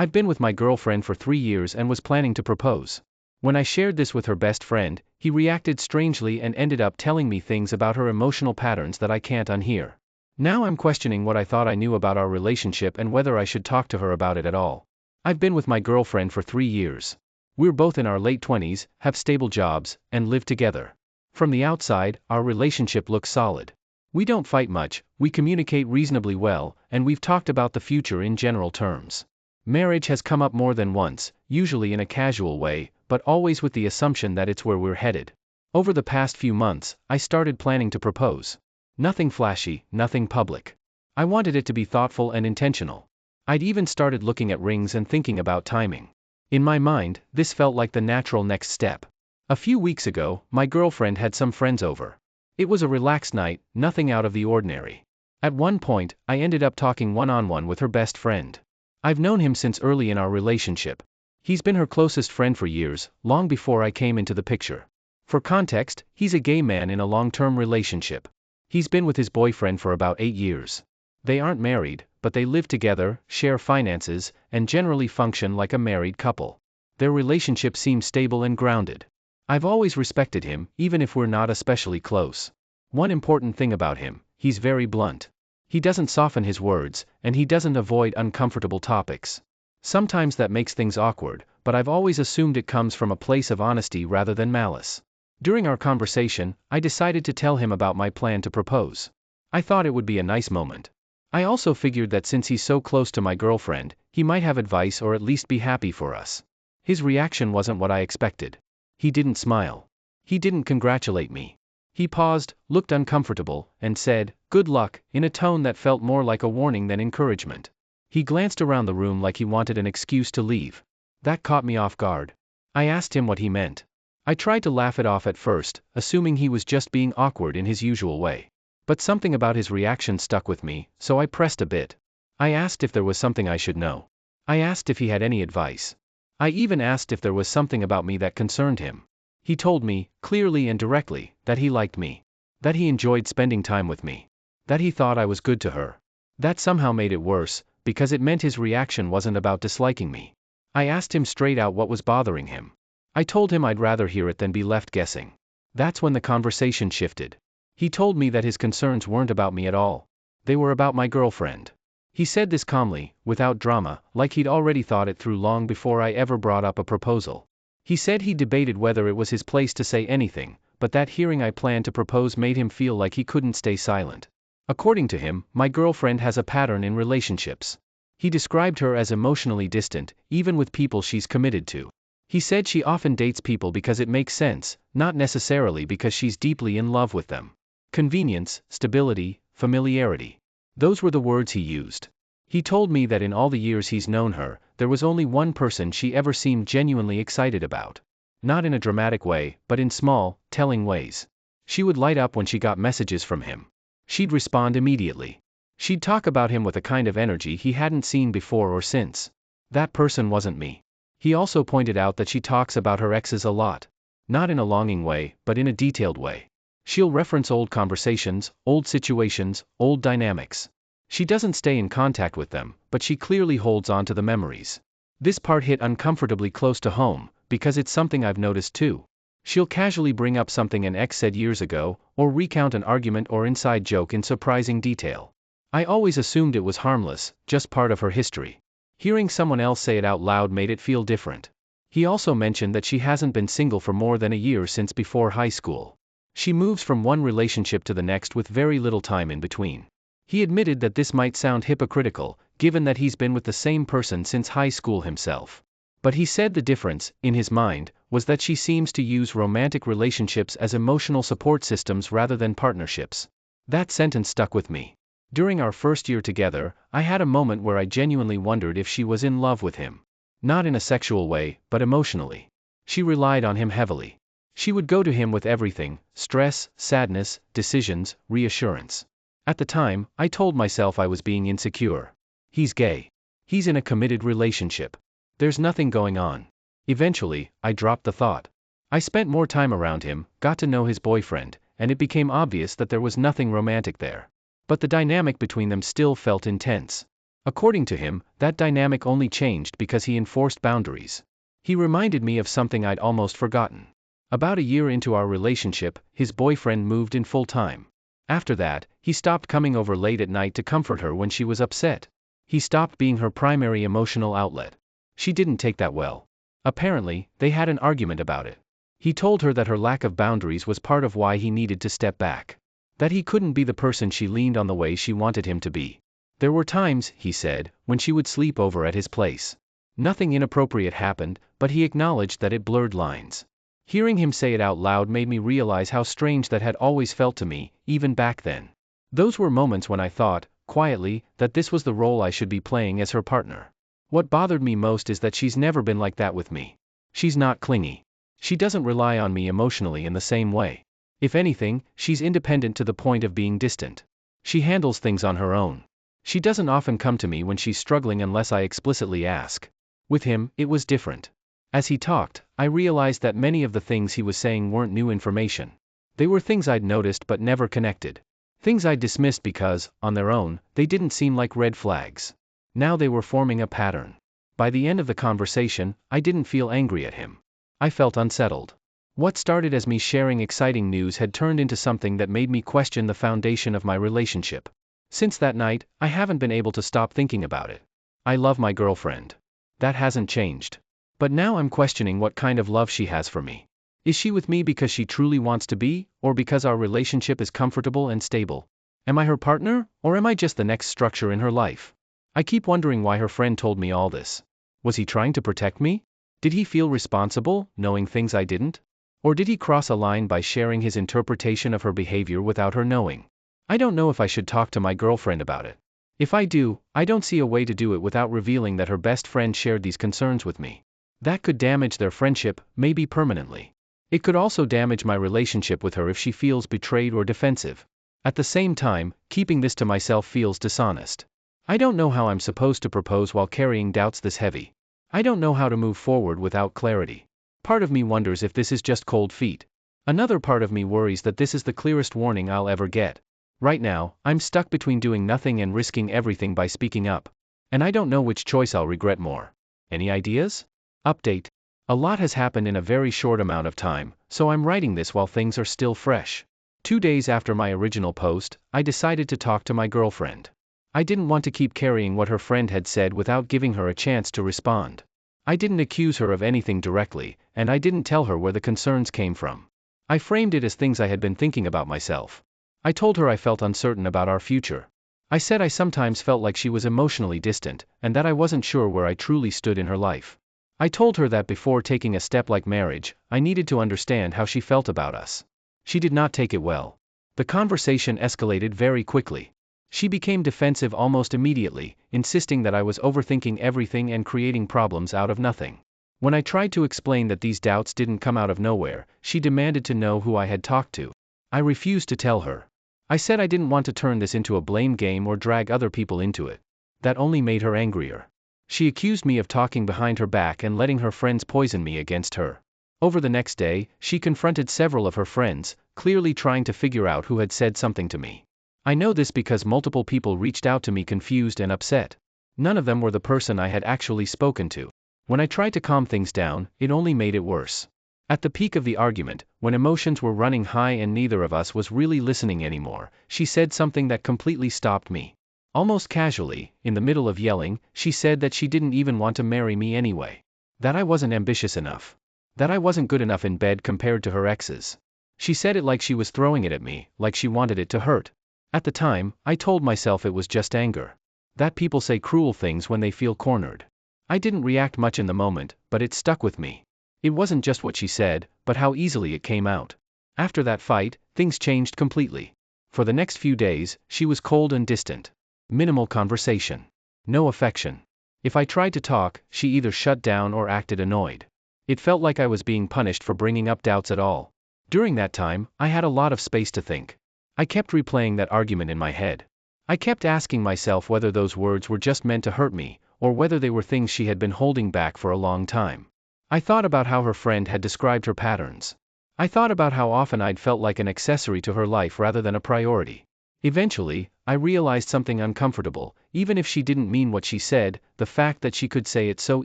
I've been with my girlfriend for 3 years and was planning to propose. When I shared this with her best friend, he reacted strangely and ended up telling me things about her emotional patterns that I can't unhear. Now I'm questioning what I thought I knew about our relationship and whether I should talk to her about it at all. I've been with my girlfriend for 3 years. We're both in our late 20s, have stable jobs, and live together. From the outside, our relationship looks solid. We don't fight much, we communicate reasonably well, and we've talked about the future in general terms. Marriage has come up more than once, usually in a casual way, but always with the assumption that it's where we're headed. Over the past few months, I started planning to propose. Nothing flashy, nothing public. I wanted it to be thoughtful and intentional. I'd even started looking at rings and thinking about timing. In my mind, this felt like the natural next step. A few weeks ago, my girlfriend had some friends over. It was a relaxed night, nothing out of the ordinary. At one point, I ended up talking one-on-one with her best friend. I've known him since early in our relationship. He's been her closest friend for years, long before I came into the picture. For context, he's a gay man in a long-term relationship. He's been with his boyfriend for about 8 years. They aren't married, but they live together, share finances, and generally function like a married couple. Their relationship seems stable and grounded. I've always respected him, even if we're not especially close. One important thing about him, he's very blunt. He doesn't soften his words, and he doesn't avoid uncomfortable topics. Sometimes that makes things awkward, but I've always assumed it comes from a place of honesty rather than malice. During our conversation, I decided to tell him about my plan to propose. I thought it would be a nice moment. I also figured that since he's so close to my girlfriend, he might have advice or at least be happy for us. His reaction wasn't what I expected. He didn't smile. He didn't congratulate me. He paused, looked uncomfortable, and said, "Good luck," in a tone that felt more like a warning than encouragement. He glanced around the room like he wanted an excuse to leave. That caught me off guard. I asked him what he meant. I tried to laugh it off at first, assuming he was just being awkward in his usual way. But something about his reaction stuck with me, so I pressed a bit. I asked if there was something I should know. I asked if he had any advice. I even asked if there was something about me that concerned him. He told me, clearly and directly, that he liked me. That he enjoyed spending time with me. That he thought I was good to her. That somehow made it worse, because it meant his reaction wasn't about disliking me. I asked him straight out what was bothering him. I told him I'd rather hear it than be left guessing. That's when the conversation shifted. He told me that his concerns weren't about me at all. They were about my girlfriend. He said this calmly, without drama, like he'd already thought it through long before I ever brought up a proposal. He said he debated whether it was his place to say anything, but that hearing I planned to propose made him feel like he couldn't stay silent. According to him, my girlfriend has a pattern in relationships. He described her as emotionally distant, even with people she's committed to. He said she often dates people because it makes sense, not necessarily because she's deeply in love with them. Convenience, stability, familiarity. Those were the words he used. He told me that in all the years he's known her, there was only one person she ever seemed genuinely excited about. Not in a dramatic way, but in small, telling ways. She would light up when she got messages from him. She'd respond immediately. She'd talk about him with a kind of energy he hadn't seen before or since. That person wasn't me. He also pointed out that she talks about her exes a lot. Not in a longing way, but in a detailed way. She'll reference old conversations, old situations, old dynamics. She doesn't stay in contact with them, but she clearly holds on to the memories. This part hit uncomfortably close to home, because it's something I've noticed too. She'll casually bring up something an ex said years ago, or recount an argument or inside joke in surprising detail. I always assumed it was harmless, just part of her history. Hearing someone else say it out loud made it feel different. He also mentioned that she hasn't been single for more than a year since before high school. She moves from one relationship to the next with very little time in between. He admitted that this might sound hypocritical, given that he's been with the same person since high school himself. But he said the difference, in his mind, was that she seems to use romantic relationships as emotional support systems rather than partnerships. That sentence stuck with me. During our first year together, I had a moment where I genuinely wondered if she was in love with him. Not in a sexual way, but emotionally. She relied on him heavily. She would go to him with everything: stress, sadness, decisions, reassurance. At the time, I told myself I was being insecure. He's gay. He's in a committed relationship. There's nothing going on. Eventually, I dropped the thought. I spent more time around him, got to know his boyfriend, and it became obvious that there was nothing romantic there. But the dynamic between them still felt intense. According to him, that dynamic only changed because he enforced boundaries. He reminded me of something I'd almost forgotten. About a year into our relationship, his boyfriend moved in full time. After that, he stopped coming over late at night to comfort her when she was upset. He stopped being her primary emotional outlet. She didn't take that well. Apparently, they had an argument about it. He told her that her lack of boundaries was part of why he needed to step back. That he couldn't be the person she leaned on the way she wanted him to be. There were times, he said, when she would sleep over at his place. Nothing inappropriate happened, but he acknowledged that it blurred lines. Hearing him say it out loud made me realize how strange that had always felt to me, even back then. Those were moments when I thought, quietly, that this was the role I should be playing as her partner. What bothered me most is that she's never been like that with me. She's not clingy. She doesn't rely on me emotionally in the same way. If anything, she's independent to the point of being distant. She handles things on her own. She doesn't often come to me when she's struggling unless I explicitly ask. With him, it was different. As he talked, I realized that many of the things he was saying weren't new information. They were things I'd noticed but never connected. Things I'd dismissed because, on their own, they didn't seem like red flags. Now they were forming a pattern. By the end of the conversation, I didn't feel angry at him. I felt unsettled. What started as me sharing exciting news had turned into something that made me question the foundation of my relationship. Since that night, I haven't been able to stop thinking about it. I love my girlfriend. That hasn't changed. But now I'm questioning what kind of love she has for me. Is she with me because she truly wants to be, or because our relationship is comfortable and stable? Am I her partner, or am I just the next structure in her life? I keep wondering why her friend told me all this. Was he trying to protect me? Did he feel responsible, knowing things I didn't? Or did he cross a line by sharing his interpretation of her behavior without her knowing? I don't know if I should talk to my girlfriend about it. If I do, I don't see a way to do it without revealing that her best friend shared these concerns with me. That could damage their friendship, maybe permanently. It could also damage my relationship with her if she feels betrayed or defensive. At the same time, keeping this to myself feels dishonest. I don't know how I'm supposed to propose while carrying doubts this heavy. I don't know how to move forward without clarity. Part of me wonders if this is just cold feet. Another part of me worries that this is the clearest warning I'll ever get. Right now, I'm stuck between doing nothing and risking everything by speaking up. And I don't know which choice I'll regret more. Any ideas? Update. A lot has happened in a very short amount of time, so I'm writing this while things are still fresh. 2 days after my original post, I decided to talk to my girlfriend. I didn't want to keep carrying what her friend had said without giving her a chance to respond. I didn't accuse her of anything directly, and I didn't tell her where the concerns came from. I framed it as things I had been thinking about myself. I told her I felt uncertain about our future. I said I sometimes felt like she was emotionally distant, and that I wasn't sure where I truly stood in her life. I told her that before taking a step like marriage, I needed to understand how she felt about us. She did not take it well. The conversation escalated very quickly. She became defensive almost immediately, insisting that I was overthinking everything and creating problems out of nothing. When I tried to explain that these doubts didn't come out of nowhere, she demanded to know who I had talked to. I refused to tell her. I said I didn't want to turn this into a blame game or drag other people into it. That only made her angrier. She accused me of talking behind her back and letting her friends poison me against her. Over the next day, she confronted several of her friends, clearly trying to figure out who had said something to me. I know this because multiple people reached out to me confused and upset. None of them were the person I had actually spoken to. When I tried to calm things down, it only made it worse. At the peak of the argument, when emotions were running high and neither of us was really listening anymore, she said something that completely stopped me. Almost casually, in the middle of yelling, she said that she didn't even want to marry me anyway. That I wasn't ambitious enough. That I wasn't good enough in bed compared to her exes. She said it like she was throwing it at me, like she wanted it to hurt. At the time, I told myself it was just anger. That people say cruel things when they feel cornered. I didn't react much in the moment, but it stuck with me. It wasn't just what she said, but how easily it came out. After that fight, things changed completely. For the next few days, she was cold and distant. Minimal conversation. No affection. If I tried to talk, she either shut down or acted annoyed. It felt like I was being punished for bringing up doubts at all. During that time, I had a lot of space to think. I kept replaying that argument in my head. I kept asking myself whether those words were just meant to hurt me, or whether they were things she had been holding back for a long time. I thought about how her friend had described her patterns. I thought about how often I'd felt like an accessory to her life rather than a priority. Eventually, I realized something uncomfortable. Even if she didn't mean what she said, the fact that she could say it so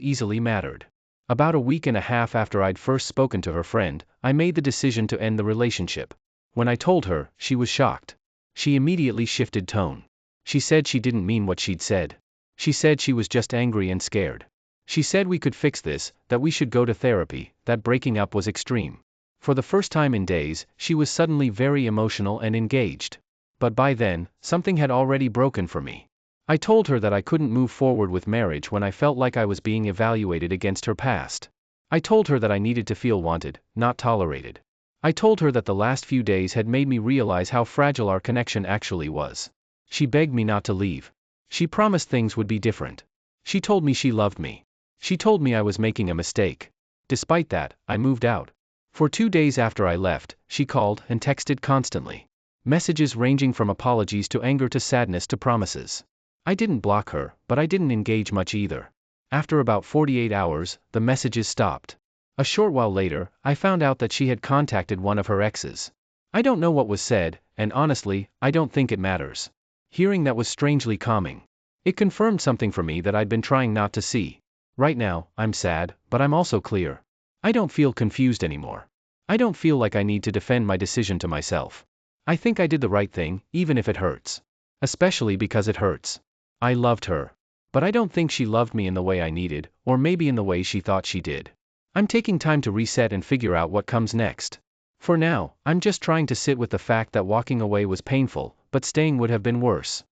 easily mattered. About a week and a half after I'd first spoken to her friend, I made the decision to end the relationship. When I told her, she was shocked. She immediately shifted tone. She said she didn't mean what she'd said. She said she was just angry and scared. She said we could fix this, that we should go to therapy, that breaking up was extreme. For the first time in days, she was suddenly very emotional and engaged. But by then, something had already broken for me. I told her that I couldn't move forward with marriage when I felt like I was being evaluated against her past. I told her that I needed to feel wanted, not tolerated. I told her that the last few days had made me realize how fragile our connection actually was. She begged me not to leave. She promised things would be different. She told me she loved me. She told me I was making a mistake. Despite that, I moved out. For 2 days after I left, she called and texted constantly. Messages ranging from apologies to anger to sadness to promises. I didn't block her, but I didn't engage much either. After about 48 hours, the messages stopped. A short while later, I found out that she had contacted one of her exes. I don't know what was said, and honestly, I don't think it matters. Hearing that was strangely calming. It confirmed something for me that I'd been trying not to see. Right now, I'm sad, but I'm also clear. I don't feel confused anymore. I don't feel like I need to defend my decision to myself. I think I did the right thing, even if it hurts. Especially because it hurts. I loved her. But I don't think she loved me in the way I needed, or maybe in the way she thought she did. I'm taking time to reset and figure out what comes next. For now, I'm just trying to sit with the fact that walking away was painful, but staying would have been worse.